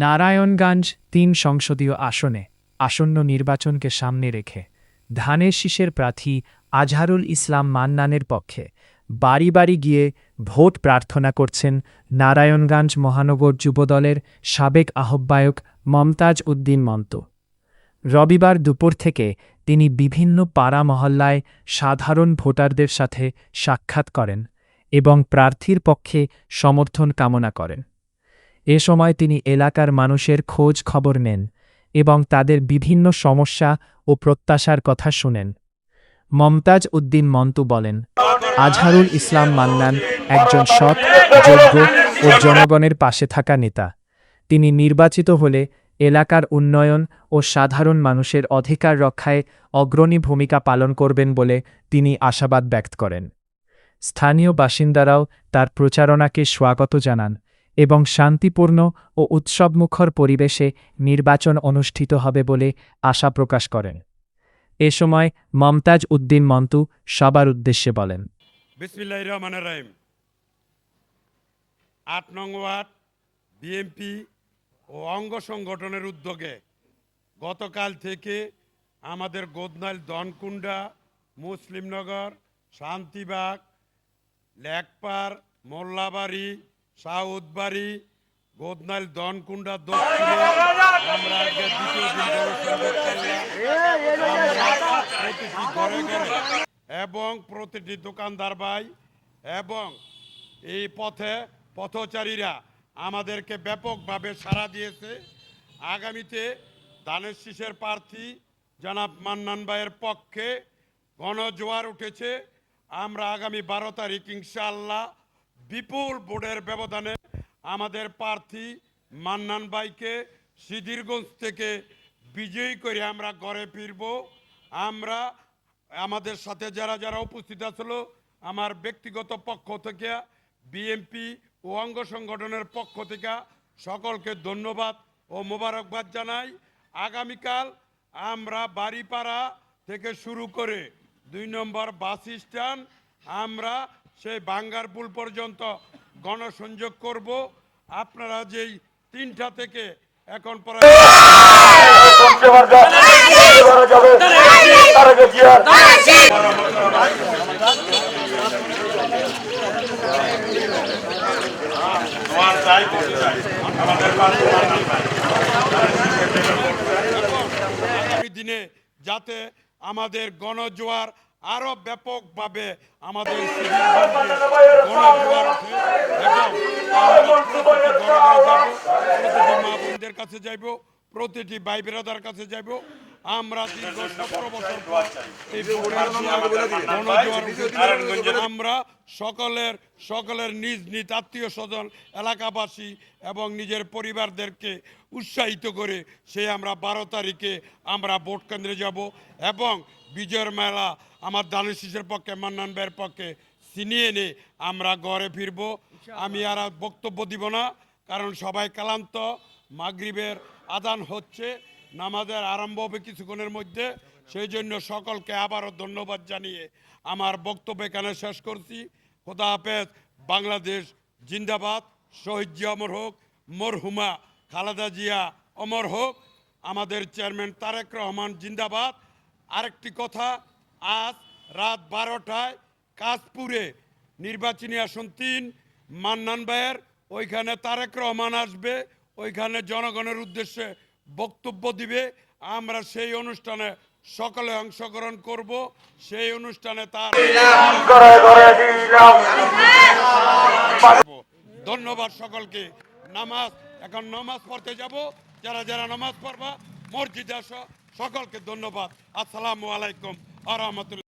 নারায়ণগঞ্জ ৩ সংসদীয় আসনে আসন্ন নির্বাচনকে সামনে রেখে ধানের শীষের প্রার্থী আজহারুল ইসলাম মান্নানের পক্ষে বাড়ি বাড়ি গিয়ে ভোট প্রার্থনা করছেন নারায়ণগঞ্জ মহানগর যুবদলের সাবেক আহ্বায়ক মমতাজ উদ্দিন মন্তু। রবিবার দুপুর থেকে তিনি বিভিন্ন পাড়া মহল্লায় সাধারণ ভোটারদের সাথে সাক্ষাৎ করেন এবং প্রার্থীর পক্ষে সমর্থন কামনা করেন। এ সময় তিনি এলাকার মানুষের খোঁজ খবর নেন এবং তাদের বিভিন্ন সমস্যা ও প্রত্যাশার কথা শুনেন। মমতাজ উদ্দিন মন্তু বলেন, আজহারুল ইসলাম মান্নান একজন সৎ, যোগ্য ও জনগণের পাশে থাকা নেতা। তিনি নির্বাচিত হলে এলাকার উন্নয়ন ও সাধারণ মানুষের অধিকার রক্ষায় অগ্রণী ভূমিকা পালন করবেন বলে তিনি আশাবাদ ব্যক্ত করেন। স্থানীয় বাসিন্দারাও তার প্রচারণাকে স্বাগত জানান এবং শান্তিপূর্ণ ও উৎসবমুখর পরিবেশে নির্বাচন অনুষ্ঠিত হবে বলে আশা প্রকাশ করেন। এ সময় মমতাজ উদ্দিন মন্তু সবার উদ্দেশ্যে বলেন, বিসমিল্লাহির রহমানির রহিম। ৮ নং ওয়ার্ড বিএনপি ও অঙ্গ সংগঠনের উদ্যোগে গতকাল থেকে আমাদের গোদনাইল দনকুন্ডা, মুসলিমনগর, শান্তিবাগ, লেকপার, মোল্লাবাড়ি, সাউদবাড়ি, গোদনাইল দনকুন্ডা দক্ষিণে আমরা আজকে দ্বিতীয় দিন প্রতিটি ঘরে ঘরে এবং প্রতিটি দোকানদার ভাই এবং এই পথচারীরা আমাদেরকে ব্যাপকভাবে সাড়া দিয়েছে। আগামীতে ধানের শীষের প্রার্থী জনাব মান্নান ভাইয়ের পক্ষে গণজোয়ার উঠেছে। আমরা আগামী 12 তারিখ ইনশাআল্লাহ বিপুল ভোটের ব্যবধানে আমাদের প্রার্থী মান্নান ভাইকে সিদ্ধিরগঞ্জ থেকে বিজয়ী করে আমরা ঘরে ফিরব। আমরা আমাদের সাথে যারা যারা উপস্থিত আছিল, আমার ব্যক্তিগত পক্ষ থেকে, বিএনপি ও অঙ্গ সংগঠনের পক্ষ থেকে সকলকে ধন্যবাদ ও মোবারকবাদ জানাই। আগামীকাল আমরা বাড়িপাড়া থেকে শুরু করে 2 নম্বর বাস স্ট্যান্ড আমরা সেই বাঙ্গারপুল পর্যন্ত গণসংযোগ করব। আপনারা যেই 3টা থেকে এখন আগামী দিনে যাতে আমাদের গণজোয়ার আরো ব্যাপকভাবে আমাদের গণজোয়ার ওঠে এবং প্রতিটি মা বোনদের কাছে যাইব, প্রতিটি ভাই বেরাদার কাছে যাইব। আমরা দীর্ঘ 17 বছর পর এই আমরা সকলের নিজ নিজ আত্মীয় স্বজন, এলাকাবাসী এবং নিজের পরিবারদেরকে উৎসাহিত করে আমরা 12 তারিখে আমরা ভোট কেন্দ্রে যাব এবং বিজয়ের মেলা আমার ধানের শীষের পক্ষে, মান্নান ভাইয়ের পক্ষে ছিনিয়ে এনে আমরা ঘরে ফিরব। আমি আর বক্তব্য দিব না, কারণ সবাই ক্লান্ত। মাগরিবের আযান হচ্ছে, নামাজের আরম্ভ হবে কিছুক্ষণের মধ্যে। সেই জন্য সকলকে আবারও ধন্যবাদ জানিয়ে আমার বক্তব্য এখানে শেষ করছি। খোদা হাফেজ। বাংলাদেশ জিন্দাবাদ। শহীদ জিয়া অমর হোক, মরহুমা খালেদা জিয়া অমর হোক, আমাদের চেয়ারম্যান তারেক রহমান জিন্দাবাদ। আরেকটি কথা, আজ রাত 12টায় কাশপুরে নির্বাচনী আসন 3 মান্নান ভাইয়ের, ওইখানে তারেক রহমান আসবে, ওইখানে জনগণের উদ্দেশ্যে বক্তব্য দিবে। আমরা সেই অনুষ্ঠানে সকলে অংশগ্রহণ করব। সেই অনুষ্ঠানে তার ধন্যবাদ সকলকে। এখন নামাজ পড়তে যাব। যারা যারা নামাজ পড়বা মসজিদে আসো। সকলকে ধন্যবাদ। আসসালামু আলাইকুম ওয়া রাহমাতুল্লাহ।